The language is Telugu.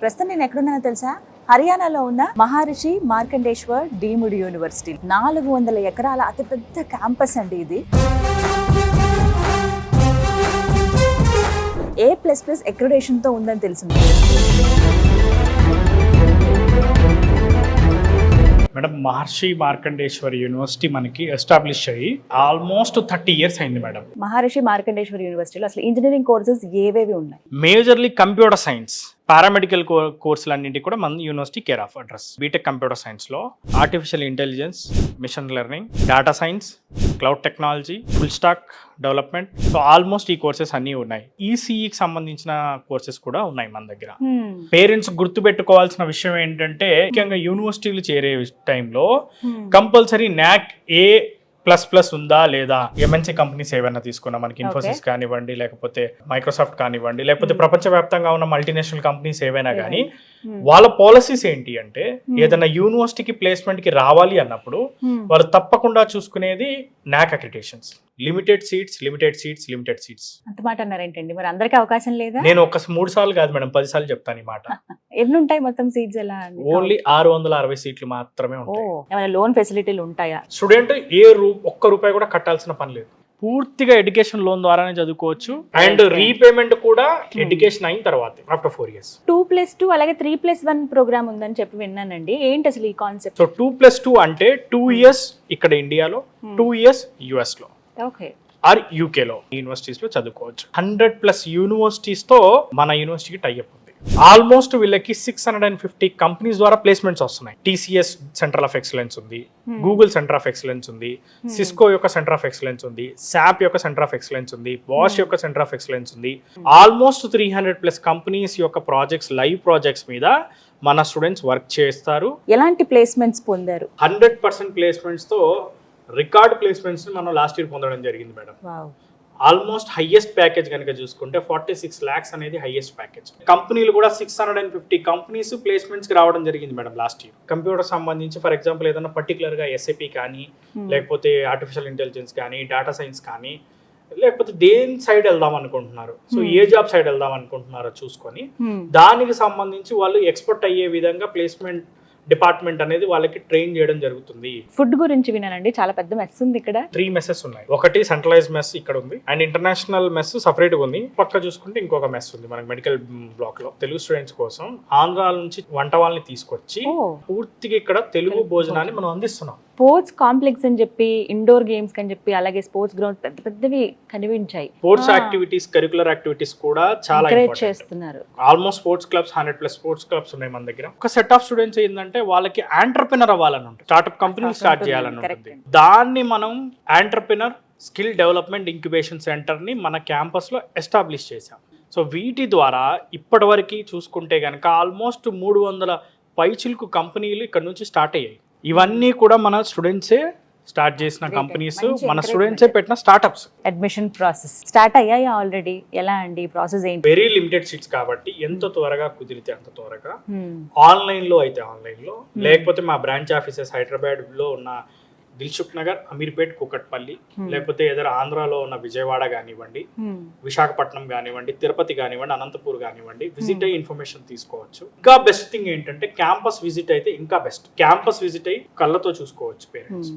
ప్రస్తుతం నేను ఎక్కడున్నానో తెలుసా? హర్యానాలో ఉన్న మహర్షి మార్కండేశ్వర్ డీమ్డ్ యూనివర్సిటీ. 400 ఎకరాల అతిపెద్ద క్యాంపస్ అండి ఇది. A++ అక్రిడేషన్ తో ఉందని తెలిసింది. మేడం మహర్షి మార్కండేశ్వర్ యూనివర్సిటీ మనకి ఎస్టాబ్లిష్ అయ్యి ఆల్మోస్ట్ 30 years అయింది మేడం. మహర్షి మార్కండేశ్వర్ యూనివర్సిటీలో అసలు ఇంజనీరింగ్ కోర్సెస్ ఏవేవి ఉన్నాయి? మేజర్లీ కంప్యూటర్ సైన్స్, పారామెడికల్ కోర్సులన్నింటి కూడా మన university care of address. B Tech computer సైన్స్లో artificial intelligence, machine learning, data science, cloud technology, full stack development, so almost ఈ కోర్సెస్ అన్నీ ఉన్నాయి. ఈసీఈకి సంబంధించిన కోర్సెస్ కూడా ఉన్నాయి మన దగ్గర. పేరెంట్స్ గుర్తుపెట్టుకోవాల్సిన విషయం ఏంటంటే, ముఖ్యంగా యూనివర్సిటీలు చేరే టైంలో కంపల్సరీ NAC A++ ఉందా లేదా, ఎంఎన్సీ కంపెనీస్ ఏమైనా తీసుకున్నా, మనకి ఇన్ఫోసిస్ కానివ్వండి, లేకపోతే మైక్రోసాఫ్ట్ కానివ్వండి, లేకపోతే ప్రపంచవ్యాప్తంగా ఉన్న మల్టీనేషనల్ కంపెనీస్ ఏవైనా కానీ, వాళ్ళ పాలసీస్ ఏంటి అంటే, ఏదైనా యూనివర్సిటీకి ప్లేస్మెంట్ కి రావాలి అన్నప్పుడు వాళ్ళు తప్పకుండా చూసుకునేది NAC అక్రిడిటేషన్స్. Limited seats. అంత మాట అన్నారేంటండి? మరి అందరికీ అవకాశం లేదా? నేను ఒక 3 సార్లు కాదు మేడం, 10 సార్లు చెప్తాను ఈ మాట. ఎన్ని ఉంటాయి మొత్తం సీట్స్? ఎలా? ఓన్లీ 660 సీట్లు మాత్రమే ఉంటాయి. ఏమైనా లోన్ ఫెసిలిటీలు ఉంటాయా? స్టూడెంట్ ఒక్క రూపాయి కూడా కట్టాల్సిన పని లేదు. పూర్తిగా ఎడ్యుకేషన్ లోన్ ద్వారానే చదువుకోవచ్చు. అండ్ రీపేమెంట్ కూడా ఎడ్యుకేషన్ అయిన తర్వాత ఆఫ్టర్ 4 years. 2+2 అలాగే 3+1 ప్రోగ్రామ్ ఉందని చెప్పి విన్నానండి. ఏంటి అసలు ఈ కాన్సెప్ట్? సో 2+2 అంటే 2 years ఇక్కడ ఇండియాలో, 2 years US లో, ఓకే, ఆర్ UK లో యూనివర్సిటీస్ లో చదువుకోవచ్చు. 100+ యూనివర్సిటీస్ తో మన యూనివర్సిటీకి టైఅప్ ఉంది. ఆల్మోస్ట్ వీళ్ళకి 650 కంపెనీస్ ద్వారా ప్లేస్మెంట్స్ వస్తున్నాయి. TCS సెంటర్ ఆఫ్ ఎక్సలెన్స్ ఉంది, గూగుల్ సెంటర్ ఆఫ్ ఎక్సలెన్స్ ఉంది, సిస్కో యొక్క సెంటర్ ఆఫ్ ఎక్సలెన్స్ ఉంది, SAP యొక్క సెంటర్ ఆఫ్ ఎక్సలెన్స్ ఉంది, బాష్ యొక్క సెంటర్ ఆఫ్ ఎక్సలెన్స్ ఉంది. ఆల్మోస్ట్ 300+ కంపెనీస్ యొక్క ప్రాజెక్ట్స్, లైవ్ ప్రాజెక్ట్స్ మీద మన స్టూడెంట్స్ వర్క్ చేస్తారు. ఎలాంటి ప్లేస్మెంట్స్ పొందారు? 100% ప్లేస్మెంట్స్ తో రికార్డ్ ప్లేస్మెంట్స్ మనం లాస్ట్ ఇయర్ పొందడం జరిగింది మేడం. ఆల్మోస్ట్ హైయెస్ట్ ప్యాకేజ్ కనుక చూసుకుంటే 46 lakhs అనేది హైయెస్ట్ ప్యాకేజ్. కంపెనీలు కూడా 650 కంపెనీస్ ప్లేస్మెంట్స్ కి రావడం జరిగింది మేడం లాస్ట్ ఇయర్. కంప్యూటర్ సంబంధించి ఫర్ ఎగ్జాంపుల్ ఏదైనా పర్టికులర్ గా SAP కానీ, లేకపోతే ఆర్టిఫిషియల్ ఇంటెలిజెన్స్ కానీ, డేటా సైన్స్ కానీ, లేకపోతే దేని సైడ్ వెళ్దాం అనుకుంటున్నారు, సో ఏ జాబ్ సైడ్ వెళ్దాం అనుకుంటున్నారో చూసుకొని దానికి సంబంధించి వాళ్ళు ఎక్స్పర్ట్ అయ్యే విధంగా ప్లేస్మెంట్ డిపార్ట్మెంట్ అనేది వాళ్ళకి ట్రైన్ చేయడం జరుగుతుంది. ఫుడ్ గురించి వినానండి, చాలా పెద్ద మెస్ ఉంది ఇక్కడ. 3 మెస్సెస్ ఉన్నాయి. ఒకటి సెంట్రలైజ్ మెస్ ఇక్కడ ఉంది, అండ్ ఇంటర్నేషనల్ మెస్ సపరేట్ గా ఉంది. పక్క చూసుకుంటే ఇంకొక మెస్ ఉంది మనకి మెడికల్ బ్లాక్ లో. తెలుగు స్టూడెంట్స్ కోసం ఆంధ్ర నుంచి వంట వాళ్ళని తీసుకొచ్చి పూర్తిగా ఇక్కడ తెలుగు భోజనాన్ని మనం అందిస్తున్నాం. స్పోర్ట్స్ కాంప్లెక్స్ అని చెప్పి, ఇండోర్ గేమ్స్ అని చెప్పి, అలాగే స్పోర్ట్స్ గ్రౌండ్ పెద్ద పెద్దవి కనిపించాయి. స్పోర్ట్స్ యాక్టివిటీస్, కరికులర్ యాక్టివిటీస్ కూడా చాలా చేస్తున్నారు. Almost sports clubs 100+ sports clubs ఉన్నాయి మన దగ్గర. ఒక సెట్ ఆఫ్ స్టూడెంట్స్ ఏంటంటే వాళ్ళకి ఆంటర్ప్రెనర్ అవ్వాలని ఉంటుంది, స్టార్ట్అప్ కంపెనీ స్టార్ట్ చేయాలని ఉంటుంది. దాన్ని మనం entrepreneur skill development incubation centre ని మన క్యాంపస్ లో ఎస్టాబ్లిష్ చేశాం. సో వీటి ద్వారా ఇప్పటి వరకు చూసుకుంటే కనుక ఆల్మోస్ట్ 300 పైచిలకు కంపెనీలు ఇక్కడ నుంచి స్టార్ట్ అయ్యాయి. ఇవన్నీ కూడా మన స్టూడెంట్సే స్టార్ట్ చేసిన కంపెనీస్, మన స్టూడెంట్సే పెట్టిన స్టార్ట్అప్స్. అడ్మిషన్ ప్రాసెస్ స్టార్ట్ అయ్యాయి ఆల్రెడీ. ఎలా అండి ప్రాసెస్ ఏంటి? వెరీ లిమిటెడ్ సీట్స్ కాబట్టి ఎంత త్వరగా కుదిరితే అంత త్వరగా ఆన్లైన్ లో అయితే ఆన్లైన్ లో, లేకపోతే మా బ్రాంచ్ ఆఫీసెస్ హైదరాబాద్ లో ఉన్న దిల్సుఖ్ నగర్, అమీర్పేట్, కూకట్పల్లి, లేకపోతే ఏదైనా ఆంధ్రాలో ఉన్న విజయవాడ కానివ్వండి, విశాఖపట్నం కానివ్వండి, తిరుపతి కానివ్వండి, అనంతపూర్ కానివ్వండి, విజిట్ అయ్యి ఇన్ఫర్మేషన్ తీసుకోవచ్చు. ఇంకా బెస్ట్ థింగ్ ఏంటంటే క్యాంపస్ విజిట్ అయితే ఇంకా బెస్ట్. క్యాంపస్ విజిట్ అయ్యి కళ్ళతో చూసుకోవచ్చు పేరెంట్స్.